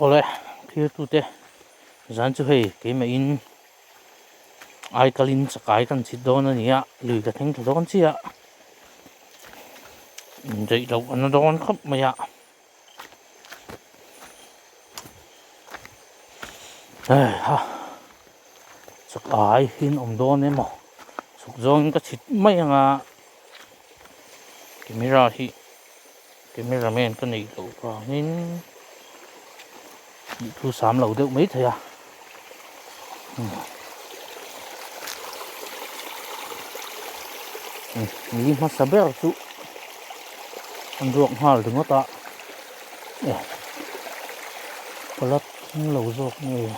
ole thir tu te zan chu hei ke ma in ai kalin sakai kan chit don ania lui ka theng don chia dei lo an don khop maya ha sakai hin don emo suk zong ka chit mai nga cameraman cái này đủ rồi nên thu sám lầu được mấy thầy à nghĩ mà sao biết chú ăn ruộng hoa đừng có tạ có lát lầu ruộng này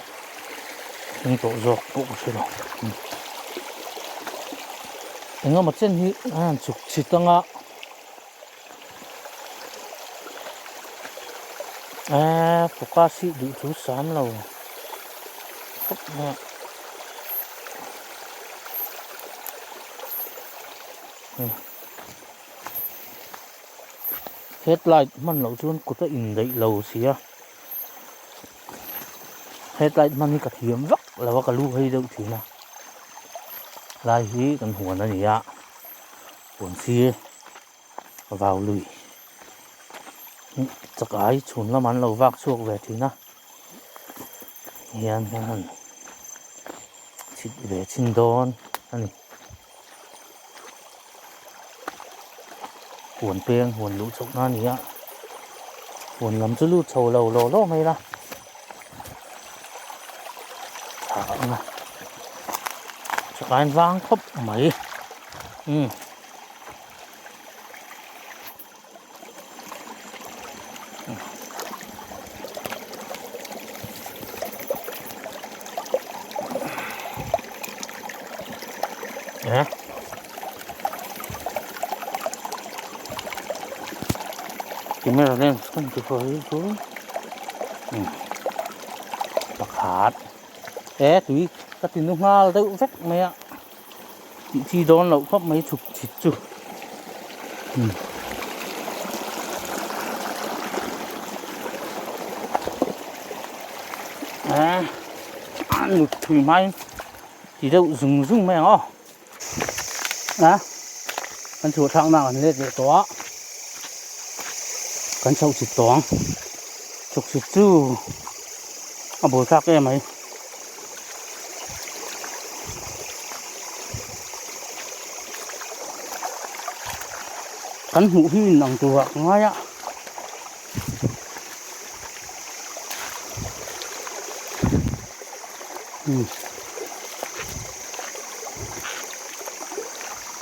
nhưng tổ ruộng cũng chưa đâu anh em mà trên hi chụp xịt tăng á pokasi di thu sám lầu khóc nè headlight man lầu chuan cụt in dậy lầu xía headlight man cả thiếm vắc là vắc cả lu hay đâu thì nào lai hí cần huồn nó gì ạ huồn xía vào lùi chắc ai chun la man lo vak chuak ve thina hian han chit ve chin don ani huồn peng huồn lu chok na ni a huồn lam chu lu chho lo lo mai la na chắc ai vang khop mai Camera lên không chụp với chú bạc hạt tụi các tin nước nga đâu vét mày ạ chi đó lậu khóc mấy chục chít chục ăn được thủy mai thì đâu dùng mày ó con chuột thằng nào lên để tó con sâu xịt toán chục xịt chú bồi khác em ấy con hũ hin nòng tù hạc ngay á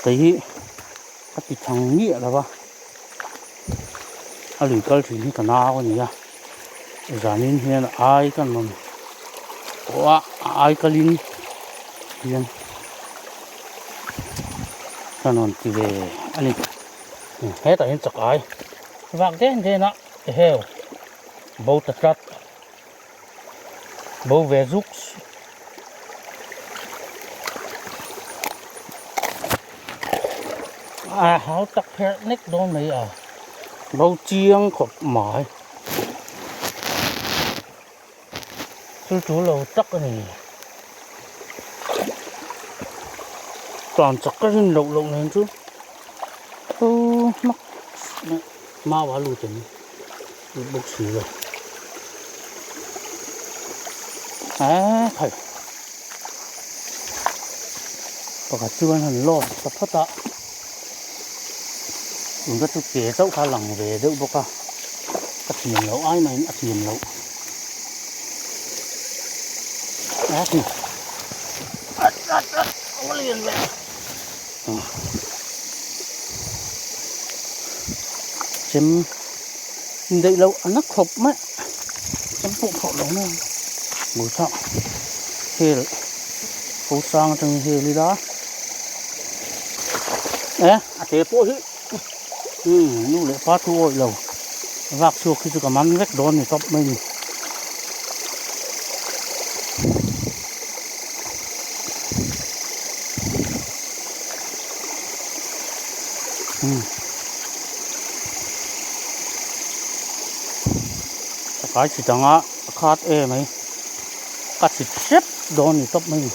tí các cái thằng nghĩa là ba lùi câu thì như thế nào nhỉ? Giờ nên hiện ai cần mà ai cần linh hiện cho nên thì về anh hết tại hiện chắc ai vàng thế nọ heo bầu tật rắt bầu về giúp háo tắc hết nít đón mấy bầu chiêng khop mỏi chú lầu tắc cái này toàn chắc cái lậu này chứ mắc mau quá lùi chừng bốc xì rồi thầy và cả chưa hẳn lo tập phát tạ chúng ta chụp kế dẫu khá lằng về đỡ bốc à cắt nhiều lẩu ai mà ăn nhiều lẩu thì có liền về chém đây lâu ăn nước khop mấy chém phụ khổ đó nè bùi thọ hê phô sang trong hê đi đó thế phụ hí nu lại phát thu ôi lầu vạc chuột khi tôi cảm ăn vách đón thì top mình cái chỉ tăng á khát em ấy cắt thịt xếp đó thì tóc mình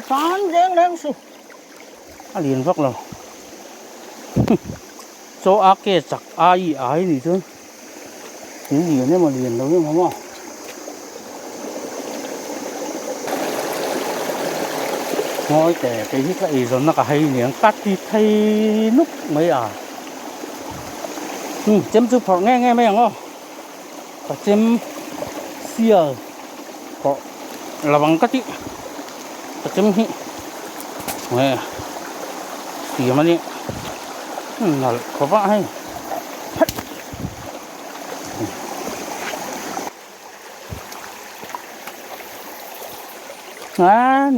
con riêng đang su liền vắt là số ác kia chặt ai ai gì chứ những gì nếu mà liền đâu nhưng mà ngồi để cái hít lại rồi nó cả hay miếng cắt thì thay nút mấy à chém chụp họ nghe nghe mấy không có chém xìa có là bằng cắt đi có chém hít nghe xìa mà đi là có vạ hay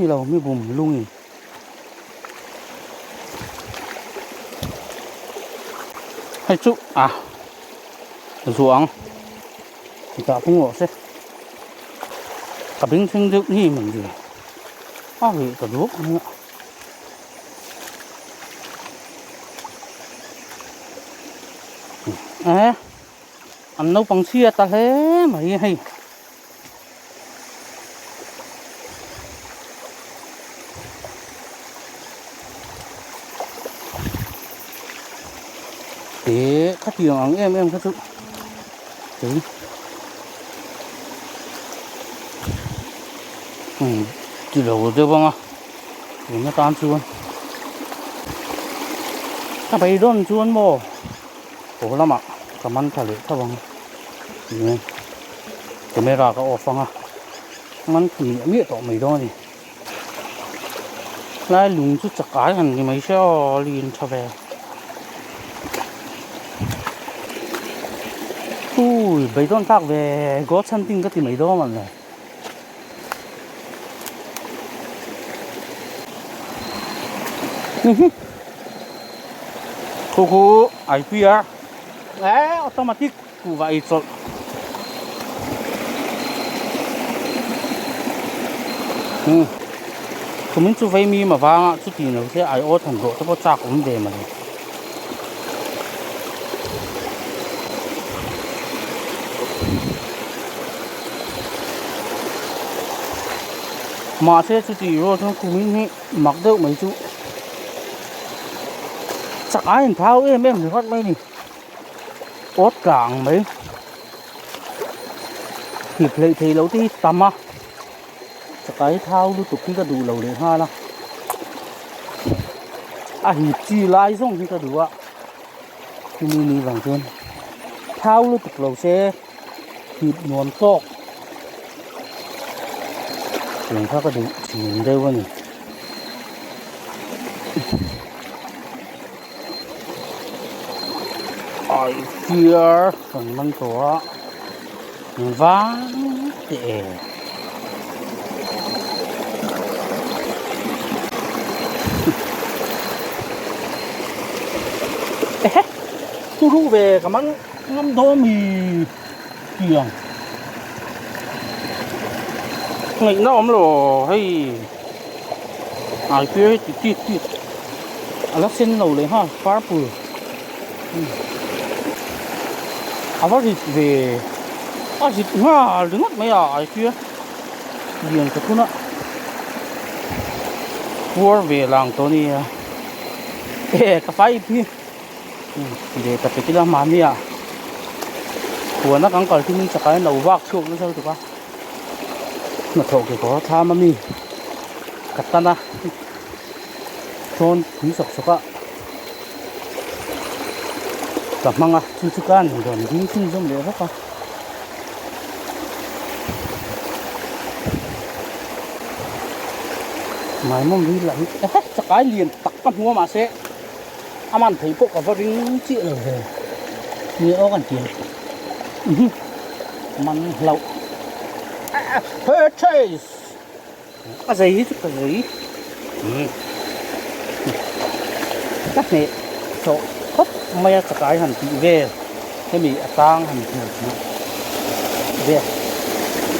đi đâu mới bùm luôn hay chú ruộng thì cả cũng ngộ sẽ cả bình sinh được gì mình gì vì cả đuốc nữa ăn nấu bằng xia ta thế mà hay để khách hàng em các thứ đấy chỉ đầu tiêu bông thì nó tan chuôn ta bay đón chuôn mò khổ lắm ạ cảm ơn thầy các bạn này camera có off ngắn thì miệng tỏ mày đó thì lại lùng chút chặt cái hàng thì mấy xe liền cho về ui mấy đón khác về có chân tinh cái thì mấy đó mà này cô ai phía automatic của vậy rồi của mình chú vay mi mà vang chú tiền nó sẽ ai ô thành độ nó có chắc cũng về mà sẽ chú tiền rồi thôi của mình mặc đâu mấy chú chắc ai thao em thì phát mấy này ốt cảng mấy hiệp lệ thì lâu thì tầm chắc cái thao lưu tục khi ta đủ lâu để ha là hiệp chi lại xong khi ta đủ thì mình vàng trên thao lưu tục lâu xe hiệp nón tóc mình khác cái đủ mình đây quá nhỉ ở phía phần măng của ván để tôi rú về cảm ơn ngâm thô mì kiềng ngày nó ấm rồi hay phía tí nó xin nấu lấy ha phá bùi bác gì về gì đứng mất mấy phía liền cái thứ nữa vua về làng tôi đi cà phê phi để tập cái làm mắm đi của nó càng còn khi mình chắc cái nấu vác chuột nó sao được không mà thổ cái có tham mà mi cắt tan ra trôn quý sọc sọc gặp mang chú can rồi đi xin giống để hết mày mong đi lại chắc cái liền tắt cặp mua mà sẽ ăn thấy bộ cả vào đến chuyện rồi về nhớ còn tiền măng lậu purchase cái giấy chứ cái giấy các này số hấp mày chắc cái hẳn bị về cái bị tăng hẳn về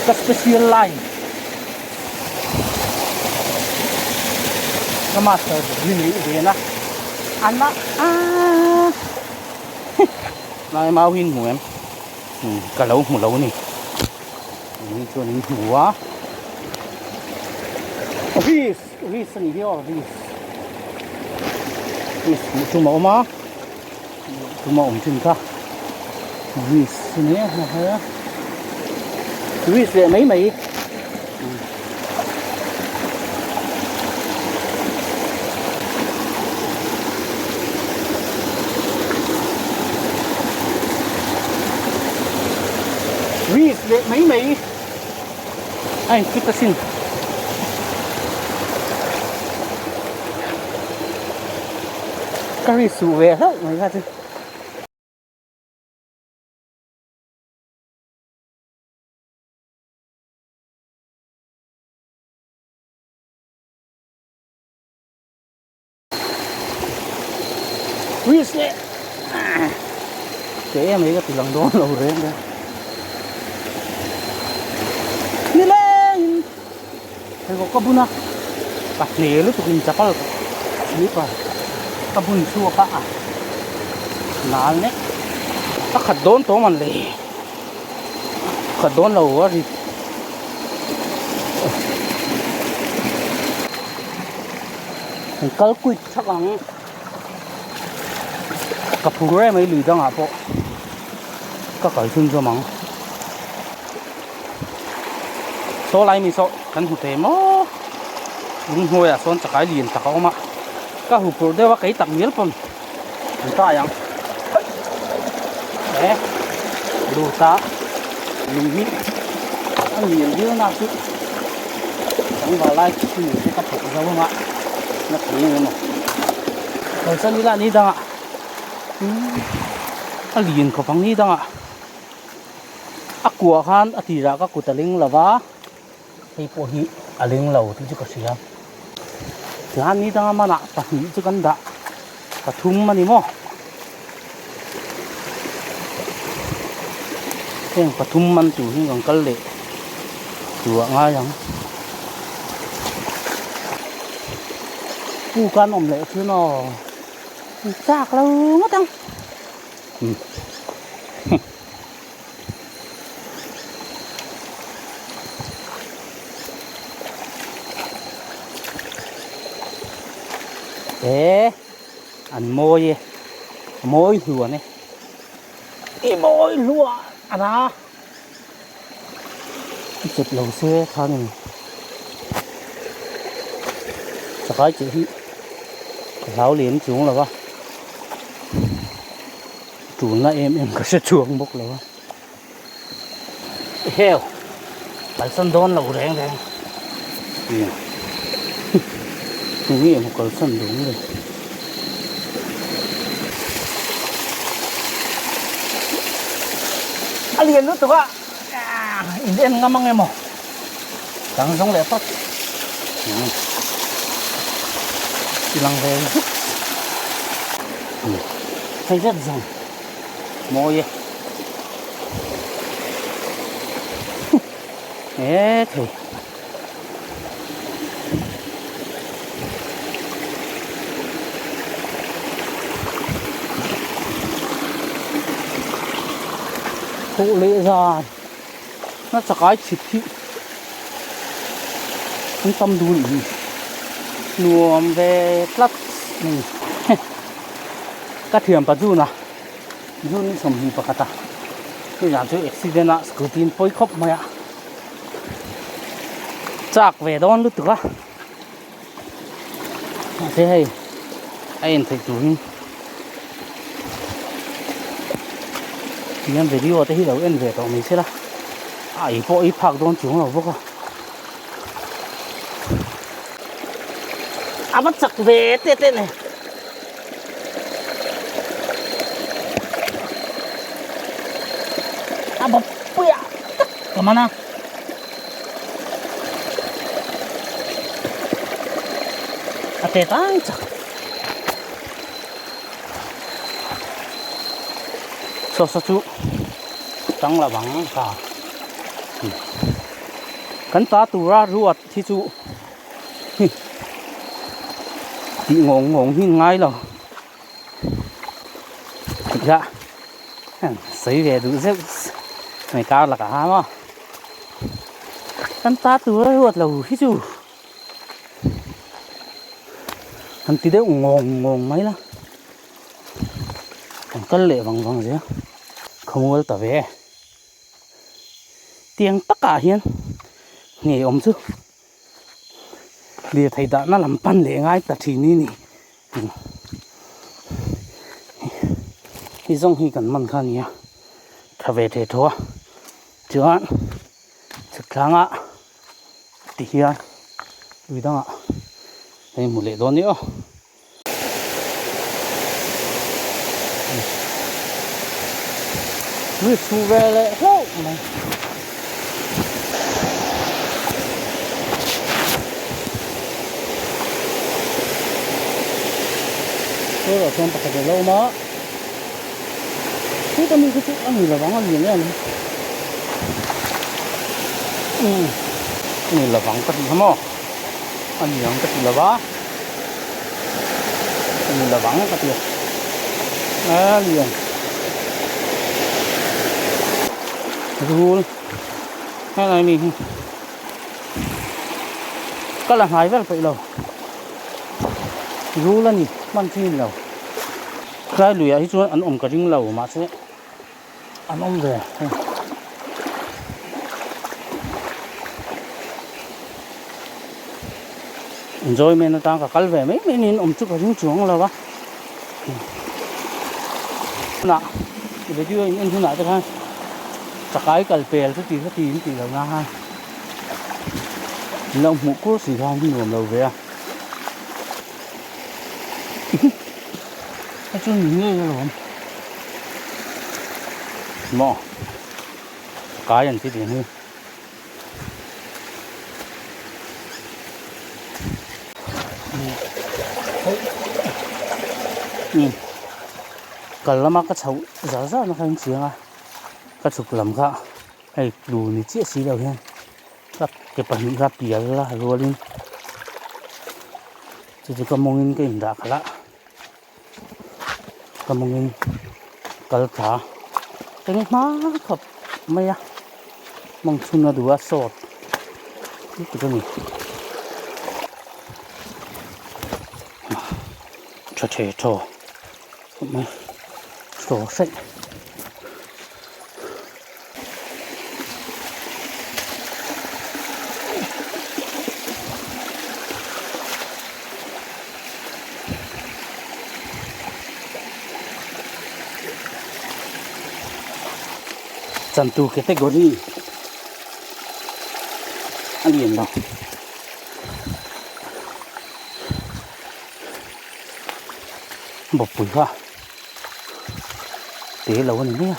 cái special line cái master gì về na anh á Lai mau hin mù em cả lâu một lâu này cho nên mù á vis vis này đi ở vis vis chung máu má chung máu chung cả vis này hả vis về mấy mấy vis về mấy mấy anh kita xin cái sủ về hết mấy cái chứ vis về kể mấy cái từ lần đó lâu rồi em Kalau kabun na, pas nelo tu kita kapal ni pa, kabun suwa pa ah, nal ne, khadon to man le, khadon lâu rồi, kalau kuit chắc lắm, kapure mấy lưỡi đang apa, các cái xương cho măng. Số lại mình số cần hụt thêm ó đúng hồi à son chắc cái liền chắc không ạ các hụt rồi đây là cái tặng miếng phần chúng ta yang đấy đủ ta mình ăn liền chứ nào chứ chẳng vào lại thì mình sẽ cắt hụt ra không ạ nó thấy như này rồi sao đi lại đi đâu ạ ăn liền có phăng đi đâu ạ aqua khan ati ra các cụ taling lava hay po hi aling lâu thì có gì không thì anh đi đang mà nãy ta nghĩ chứ cần đã ta thum mà đi mò cái ta thum man chủ hình còn cân lệ chủ ngay rằng cu can ổn lệ chứ nó chạc lâu mất không thế ăn môi lúa này cái môi lúa ăn à chụp lầu xe thôi này chắc cái chị lão liền xuống là ba chuồng là em có sẽ chuồng bốc là ba heo phải sân đón lầu đen đen tôi nghĩ một cái sân đúng rồi liền nữa tụi bạn đen ngâm nghe mỏ trắng giống lẽ phát chỉ lăng về giúp thấy rất rằng môi thế thì phụ lệ ra nó sẽ cái thịt thị không tâm đuổi nuông về lắc này các thiểm bà du nào du ní sầm gì bà ta cái nhà chơi accident á cứ tin phơi khóc mày ạ chạc về đón lúc nữa thế hay anh thấy chủ em video thì đâu em về tàu mình sẽ là ai bộ ít phạt đón chúng là vô cả à bắt chặt về tết này à bắp bia cái mana à tết anh chắc so chú trắng là vắng cả cắn ta tù ra ruột thì chú thì ngỗng ngỗng hin ngay rồi dạ sấy về đủ rất này cao là cả mà tan ta từ ruột là hít chú hắn tí đấy ngon ngon mấy lắm còn cân lệ bằng bằng gì không có tờ vé tiếng tất cả hiền nghề ống chứ để thầy đã nó làm pan lệ ngay tại thì ní thì giống như cần mặn khăn nhỉ thà về thế thôi chứ anh thực lang ạ thì hiền vì đó ạ đây một lệ đó nữa người su về lệ lâu này tôi ở trong tập thể lâu mà cái tâm cái chút anh là vắng anh nhìn đấy anh là vắng cái gì hả mò anh nhìn cái gì là vá anh là vắng cái gì liền rồi cái này mình có là hai vết vậy đâu rú lên nhỉ mang chim lầu cái lùi ấy xuống ăn cái rinh lầu mà sẽ ăn về rồi mình nó tăng cả cắt về mấy mình ôm chút cái rinh xuống là ba nè bây giờ anh không lại được ha chắc cái cắt bèo chút tí là nga ha lòng mũ cô xì ra đi ngồi lầu về nó chưa nghỉ ngơi rồi mò cái anh tí tiền hơn cần lắm cái cháu giá giá nó không chịu à cái chụp làm cả hay đủ thì chia xí đầu hen cái phần gặp bìa là rồi lên chỉ có mong in cái hình đã cả có mong in cái cả cái má khập mày à mong chun nó đủ sọt cái này cho trẻ trò mày sổ sách chân tu cái gỗ đi ăn liền đâu bột bụi hoa tế lâu này nhé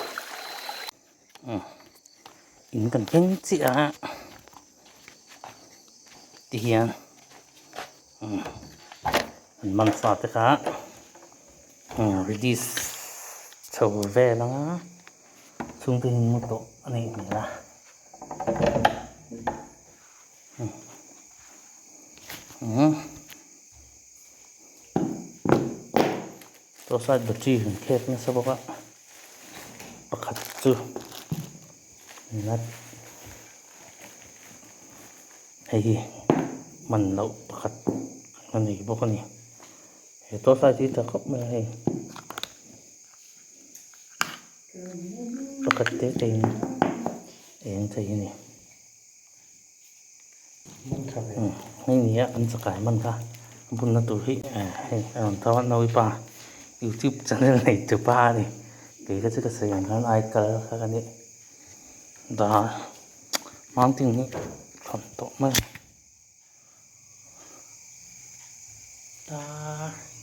in cần chân chị ạ tiền măng sọt thế cả release sầu về nó xuống tình một độ này là tôi sẽ được chi hình khép như sau đó bạc hạt chưa lát hay mình lẩu bạc hạt mình gì bốc này thì tôi sẽ chỉ cho khóc này hay bạc hạt té trên em thấy này hay nhỉ anh sẽ cải mình ra bún nó tủi hay làm thao nấu pa YouTube channel này từ pa này cái cái sự ảnh ai cả cái này đó mang tiếng này còn tốt mà ta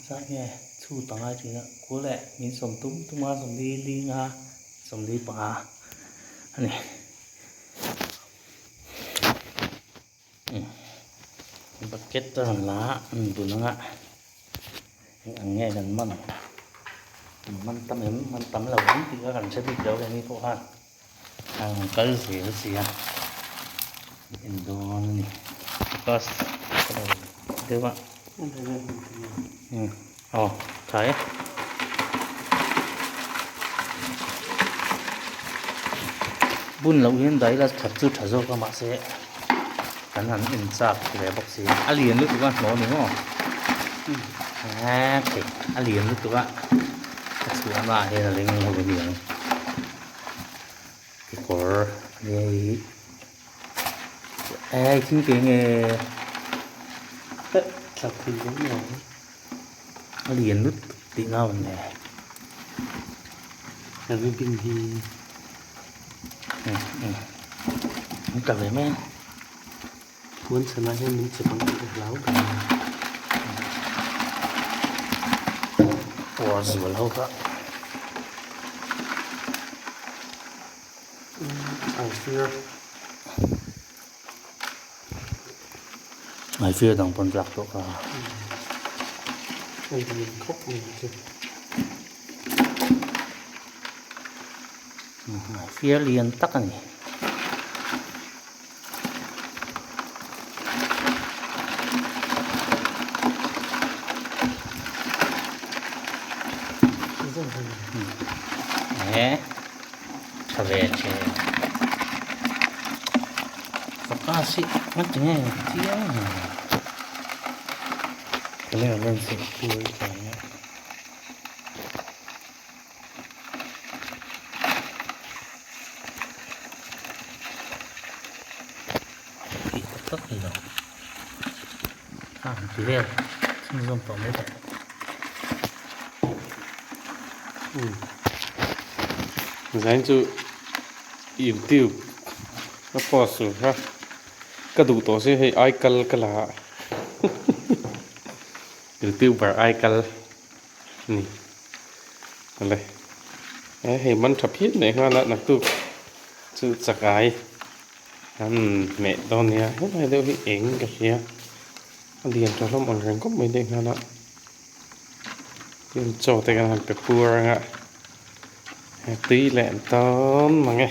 ra nghe chu tặng ai thì cố lẽ mình sống tung tung ma sống đi đi nga sống đi pa này bucket terang lá tụi nó ạ nghe gần mình tắm là uống thì các bạn sẽ biết đâu cái này thôi ha cái gì à Indo này có được không thấy bun lâu yên đấy là thật chút thật rồi các bạn sẽ cắn hẳn in sạc để bọc xí liền lúc các bạn nó đúng không cái liền lúc các bạn thật sự ăn lại đây là lên ngồi cái miệng cái cổ đây chính cái nghề chặt thì cũng nhỏ liền lúc tí nào này là bên kinh thì không cần phải men muốn xem lại mình sẽ bằng cái láo cả ủa gì mà lâu cả I fear I fear đang bận rộn đó cả đây là mình khóc mình chứ I fear liền tắc này thật về chứ apa sih macamnya dia ini orang sepuluh kayaknya tetap hilang dia semua pemain dành cho im tiêu nó bỏ xuống ha cái đủ tổ sẽ hay ai cal cái là im tiêu và ai cal nè này hay mình thập hiết này hoa là nặc tu chữ sạc ai mẹ đó nè hết hai đứa bị ếng cái kia anh điền cho nó bằng răng cốc mấy đêm hoa đó cho tay cái hàng bẹp bùa ra tí lẹn tón mà nghe